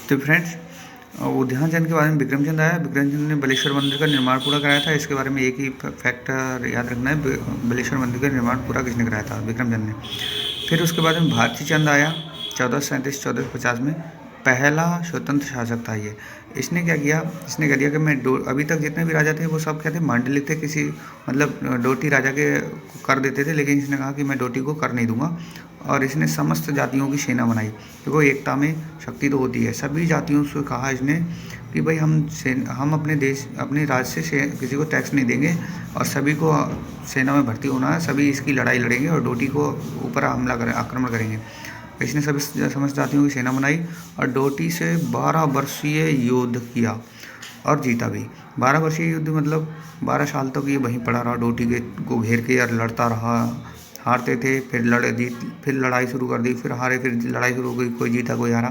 तो फ्रेंड्स ध्यानचंद के बारे में विक्रमचंद आया। विक्रमचंद ने बलेश्वर मंदिर का निर्माण पूरा कराया था। इसके बारे में एक ही फैक्ट याद रखना है, बलेश्वर मंदिर का निर्माण पूरा किसने कराया था? विक्रमचंद ने। फिर उसके बाद में भारती चंद आया 1437-1450 में, पहला स्वतंत्र शासक था ये। इसने क्या किया? इसने कह दिया कि मैं अभी तक जितने भी राजा थे वो सब क्या थे? मांडलिक थे, किसी मतलब डोटी राजा के कर देते थे, लेकिन इसने कहा कि मैं डोटी को कर नहीं दूंगा। और इसने समस्त जातियों की सेना बनाई, देखो एकता में शक्ति तो होती है। सभी जातियों से कहा इसने कि भाई हम अपने देश अपने राज्य से किसी को टैक्स नहीं देंगे और सभी को सेना में भर्ती होना है, सभी इसकी लड़ाई लड़ेंगे और डोटी को ऊपर आक्रमण करेंगे। इसने सभी समस्त जातियों की सेना बनाई और डोटी से 12 वर्षीय युद्ध किया और जीता भी। 12 वर्षीय युद्ध मतलब 12 साल तक ये वहीं पड़ा रहा, डोटी के को घेर के और लड़ता रहा। हारते थे, फिर लड़ाई शुरू कर दी, फिर हारे, फिर लड़ाई शुरू हो गई, कोई जीता कोई हारा।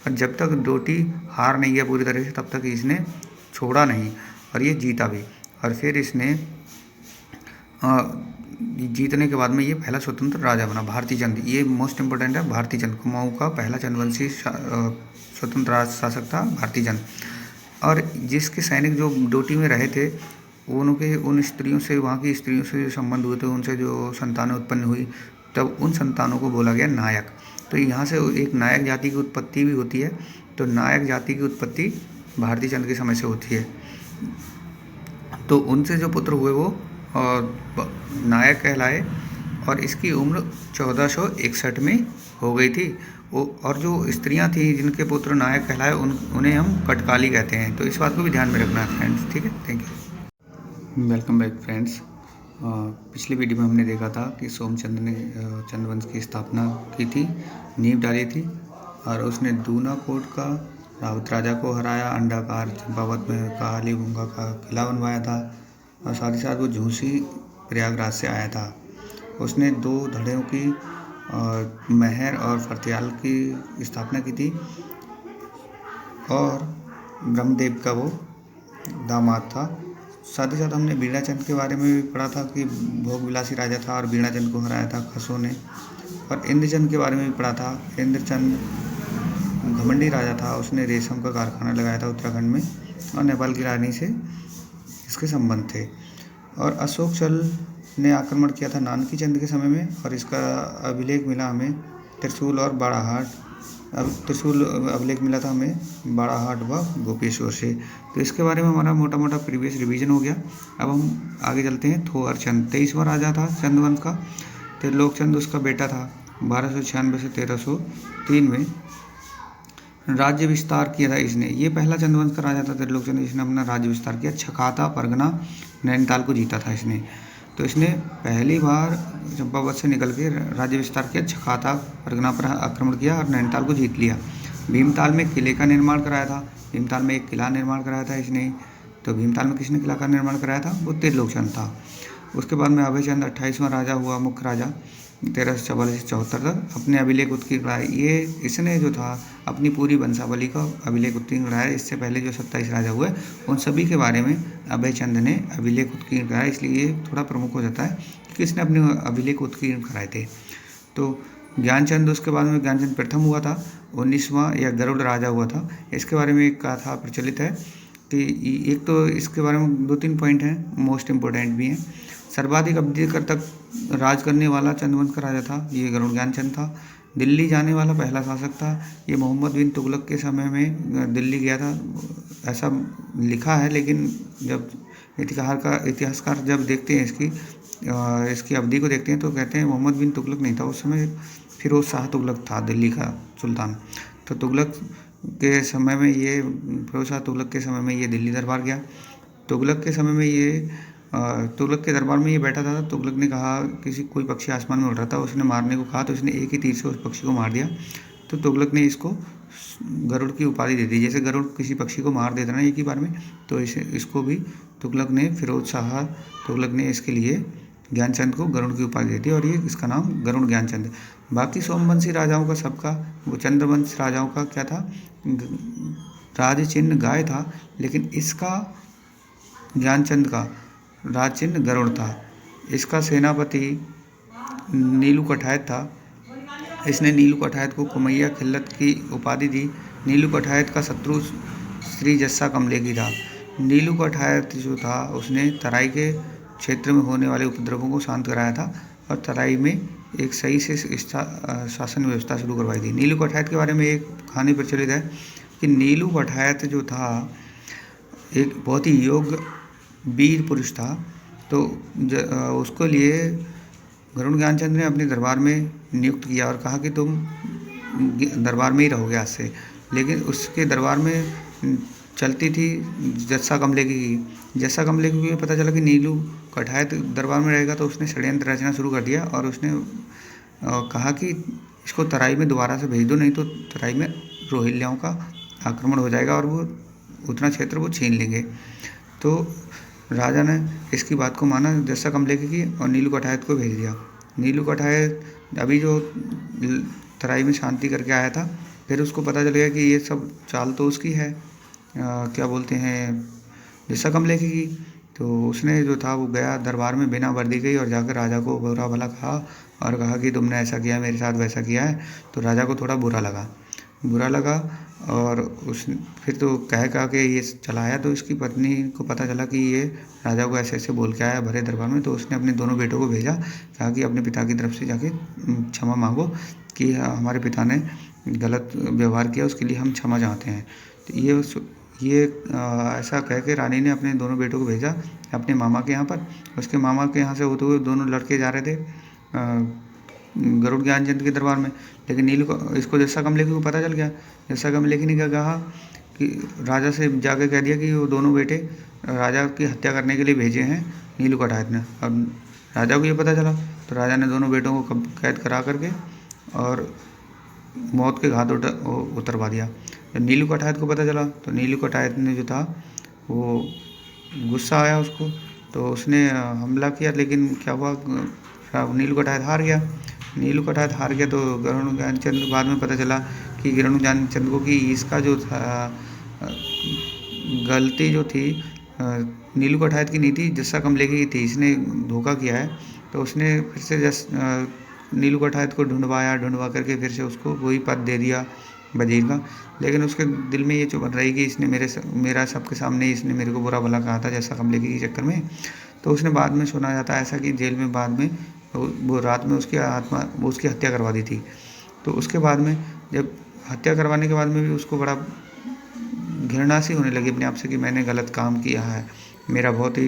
और जब तक डोटी हार नहीं गया पूरी तरह से तब तक इसने छोड़ा नहीं और ये जीता भी। और फिर इसने जीतने के बाद में ये पहला स्वतंत्र राजा बना, भारती चंद। ये मोस्ट इम्पोर्टेंट है, भारती चंद कुमाऊँ का पहला चंद्रवंशी स्वतंत्र राज शासक था भारती चंद। और जिसके सैनिक जो डोटी में रहे थे उनके उन स्त्रियों से, वहाँ की स्त्रियों से जो संबंध हुए थे, उनसे जो संतानें उत्पन्न हुई, तब उन संतानों को बोला गया नायक। तो यहाँ से एक नायक जाति की उत्पत्ति भी होती है। तो नायक जाति की उत्पत्ति भारती चंद के समय से होती है। तो उनसे जो पुत्र हुए वो नायक कहलाए और इसकी उम्र 1461 में हो गई थी। और जो स्त्रियां थी जिनके पुत्र नायक कहलाए उन्हें हम कटकाली कहते हैं। तो इस बात को भी ध्यान में रखना है फ्रेंड्स, ठीक है। Thank you. Welcome back friends. पिछली वीडियो में हमने देखा था कि सोमचंद ने चंद्रवंश की स्थापना की थी, नींव डाली थी और उसने दूना कोट का रावत राजा को हराया, अंडाकार चंपावत में कालीगंगा का किला बनवाया था और साथ ही साथ वो झूसी प्रयागराज से आया था। उसने 2 धड़ों की महर और फरतियाल की स्थापना की थी और ब्रह्मदेव का वो दामाद था। साथ ही साथ हमने बीणाचंद के बारे में भी पढ़ा था कि भोग विलासी राजा था और बीणाचंद को हराया था खसों ने। और इंद्रचंद के बारे में भी पढ़ा था। इंद्रचंद घमंडी राजा था, उसने रेशम का कारखाना लगाया था उत्तराखंड में और नेपाल की रानी से इसके संबंध थे। और अशोक चल ने आक्रमण किया था नानकी चंद के समय में और इसका अभिलेख मिला हमें त्रिशूल और बाड़ाहाट। अब त्रिशूल अभिलेख मिला था हमें बाड़ाहाट व गोपेश्वर से। तो इसके बारे में हमारा मोटा मोटा प्रीवियस रिवीजन हो गया। अब हम आगे चलते हैं। थोअर चंद 23वां राजा था चंद्रवंश का। त्रिलोक चंद उसका बेटा था। 1296 से 1303 में राज्य विस्तार किया था इसने। ये पहला चंद्रवंश का राजा था त्रिलोक चंद, इसने अपना राज्य विस्तार किया। छकाता परगना नैनीताल को जीता था इसने। तो इसने पहली बार चंपावत से निकल के राज्य विस्तार किया, छकाता परगना पर आक्रमण किया और नैनीताल को जीत लिया। भीमताल में किले का निर्माण कराया था। भीमताल में एक किला निर्माण कराया था इसने। तो भीमताल में किसने किला का निर्माण कराया था? वो त्रिलोक चंद था। उसके बाद में अभयचंद 28वां राजा हुआ, मुख्य राजा 1344 से 74 तक। अपने अभिलेख उत्कीर्ण कराए। ये इसने जो था अपनी पूरी वंशावली का अभिलेख उत्कीर्ण कराया। इससे पहले जो 27 राजा हुए उन सभी के बारे में अभयचंद ने अभिलेख उत्कीर्ण कराया, इसलिए ये थोड़ा प्रमुख हो जाता है कि इसने अपने अभिलेख उत्कीर्ण कराए थे। तो ज्ञानचंद, उसके बाद में ज्ञानचंद प्रथम हुआ था, 19वां या गरुड़ राजा हुआ था। इसके बारे में एक कथा प्रचलित है कि एक तो इसके बारे में 2-3 पॉइंट हैं, मोस्ट इम्पोर्टेंट भी हैं। सर्वाधिक अवधि तक राज करने वाला चंद्रवंश का राजा था ये गरुड़ ज्ञानचंद था। दिल्ली जाने वाला पहला शासक था ये। मोहम्मद बिन तुगलक के समय में दिल्ली गया था ऐसा लिखा है, लेकिन जब इतिहासकार जब देखते हैं इसकी अवधि को देखते हैं तो कहते हैं मोहम्मद बिन तुगलक नहीं था उस समय, फिरोज शाह तुगलक था दिल्ली का सुल्तान। तो तुगलक के समय में ये फिरोज शाह तुगलक के समय में ये दिल्ली दरबार गया। तुगलक के समय में ये तुगलक के दरबार में ये बैठा था। तुगलक ने कहा कोई पक्षी आसमान में उड़ रहा था, उसने मारने को कहा तो इसने एक ही तीर से उस पक्षी को मार दिया। तो तुगलक ने इसको गरुड़ की उपाधि दे दी। जैसे गरुड़ किसी पक्षी को मार देता ना एक ही बार में, तो इसको भी तुगलक ने, फिरोज शाह तुगलक ने इसके लिए ज्ञानचंद को गरुड़ की उपाधि दे दी और ये इसका नाम गरुड़ ज्ञानचंद। बाकी सोमवंशी राजाओं का सबका, वो चंद्रवंश राजाओं का क्या था? राज चिन्ह गाय था, लेकिन इसका ज्ञानचंद का राज चिन्ह गरुड़ था। इसका सेनापति नीलू कठायत था इसने नीलू कठायत को कुमैया खिल्लत की उपाधि दी। नीलू कठायत का शत्रु श्री जस्सा कमलेगी था। नीलू कठायत जो था उसने तराई के क्षेत्र में होने वाले उपद्रवों को शांत कराया था और तराई में एक सही से शासन व्यवस्था शुरू करवाई थी। नीलू कठायत के बारे में एक कहानी प्रचलित है कि नीलू कठायत जो था एक बहुत ही योग्य वीर पुरुष था। तो उसको लिए गरुड़ ज्ञानचंद ने अपने दरबार में नियुक्त किया और कहा कि तुम दरबार में ही रहोगे आज से। लेकिन उसके दरबार में चलती थी जस्सा कमलेगी की। जस्सा कमलेगी को पता चला कि नीलू कठायत दरबार में रहेगा, तो उसने षड्यंत्र रचना शुरू कर दिया और उसने कहा कि इसको तराई में दोबारा से भेज दो, नहीं तो तराई में रोहिल्याओं का आक्रमण हो जाएगा और वो उतना क्षेत्र वो छीन लेंगे। तो राजा ने इसकी बात को माना जस्सा कमलेगी की और नीलू कठायत को भेज दिया। नीलू कठायत अभी जो तराई में शांति करके आया था, फिर उसको पता चल गया कि ये सब चाल तो उसकी है, क्या बोलते हैं, जस्सा कमलेगी की। तो उसने जो था वो गया दरबार में बिना वर्दी गई और जाकर राजा को बुरा भला कहा और कहा कि तुमने ऐसा किया, मेरे साथ वैसा किया है। तो राजा को थोड़ा बुरा लगा और उस फिर तो कह के ये चला आया। तो इसकी पत्नी को पता चला कि ये राजा को ऐसे ऐसे बोल के आया भरे दरबार में। तो उसने अपने दोनों बेटों को भेजा, कहा कि अपने पिता की तरफ से जाके क्षमा मांगो कि हमारे पिता ने गलत व्यवहार किया, उसके लिए हम क्षमा चाहते हैं। तो ये ऐसा कह के रानी ने अपने दोनों बेटों को भेजा अपने मामा के यहाँ पर। उसके मामा के यहाँ से होते हुए दोनों लड़के जा रहे थे गरुड़ ज्ञानचंद के दरबार में। लेकिन नीलू को इसको जस्सा कमलेगी को पता चल गया। जस्सा कमलेगी ने क्या कहा कि राजा से जाके कह दिया कि वो दोनों बेटे राजा की हत्या करने के लिए भेजे हैं नीलू कठायत ने। अब राजा को ये पता चला तो राजा ने दोनों बेटों को कैद करा करके और मौत के घाट उतरवा दिया। जब नीलू कठायत को पता चला तो नीलू कठायत ने जो था वो गुस्सा आया उसको, तो उसने हमला किया। लेकिन क्या हुआ, नीलू कठायत हार गया। नीलू कठायत हार गया तो गरुड़ ज्ञानचंद बाद में पता चला कि गरुड़ ज्ञानचंद को कि इसका जो था गलती जो थी नीलू कठायत की नहीं थी, जस्सा कमलेगी की थी। इसने धोखा किया है। तो उसने फिर से नीलू कठायत को ढूंढवा करके फिर से उसको वही पद दे दिया वजीर का। लेकिन उसके दिल में ये चुभन रही कि इसने मेरा सबके सामने इसने मेरे को बुरा भला कहा था जस्सा कमलेगी के चक्कर में। तो उसने बाद में सुना जाता है ऐसा कि जेल में बाद में वो रात में उसकी हत्या करवा दी थी। तो उसके बाद में जब हत्या करवाने के बाद में भी उसको बड़ा घृणा सी होने लगी अपने आप से कि मैंने गलत काम किया है, मेरा बहुत ही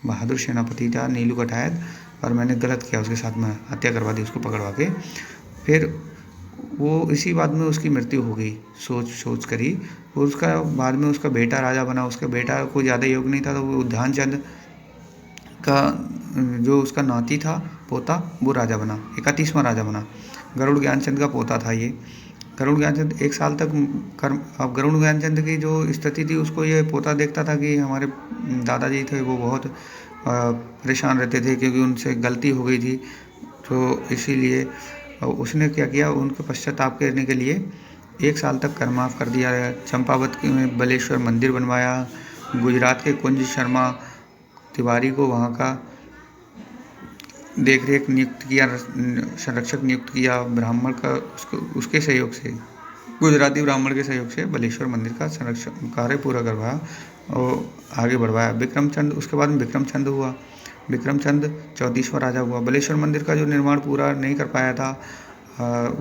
बहादुर सेनापति था नीलू कठायत और मैंने गलत किया, उसके साथ में हत्या करवा दी उसको पकड़वा के। फिर वो इसी बात में उसकी मृत्यु हो गई सोच कर ही। और उसका बाद में उसका बेटा राजा बना। उसका बेटा कोई ज़्यादा योग्य नहीं था, तो वो ध्यानचंद का जो उसका नाती था पोता वो राजा बना, 31वां राजा बना। गरुड़ ज्ञानचंद का पोता था ये। गरुड़ ज्ञानचंद 1 साल तक अब गरुड़ ज्ञानचंद की जो स्थिति थी उसको ये पोता देखता था कि हमारे दादाजी थे वो बहुत परेशान रहते थे क्योंकि उनसे गलती हो गई थी। तो इसीलिए उसने क्या किया, उनके पश्चाताप करने के लिए 1 साल तक कर माफ़ कर दिया। चंपावत में बलेश्वर मंदिर बनवाया। गुजरात के कुंज शर्मा तिवारी को वहाँ का देख रेख नियुक्त किया, संरक्षक नियुक्त किया। ब्राह्मण का उसके सहयोग से, गुजराती ब्राह्मण के सहयोग से बलेश्वर मंदिर का संरक्षण कार्य पूरा करवाया और आगे बढ़वाया। विक्रमचंद, उसके बाद में विक्रमचंद हुआ। विक्रमचंद 34वां राजा हुआ। बलेश्वर मंदिर का जो निर्माण पूरा नहीं कर पाया था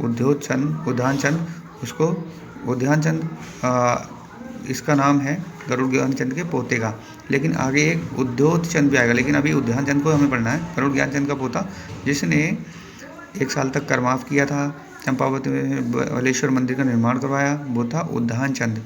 उद्यानचंद, उसको उद्यानचंद इसका नाम है गरुड़ ज्ञानचंद के पोते का। लेकिन आगे एक उद्योतचंद भी आएगा, लेकिन अभी उद्यानचंद को हमें पढ़ना है। गरुड़ ज्ञानचंद का पोता जिसने 1 साल तक कर माफ़ किया था, चंपावत में बलेश्वर मंदिर का निर्माण करवाया, वो था उद्यानचंद।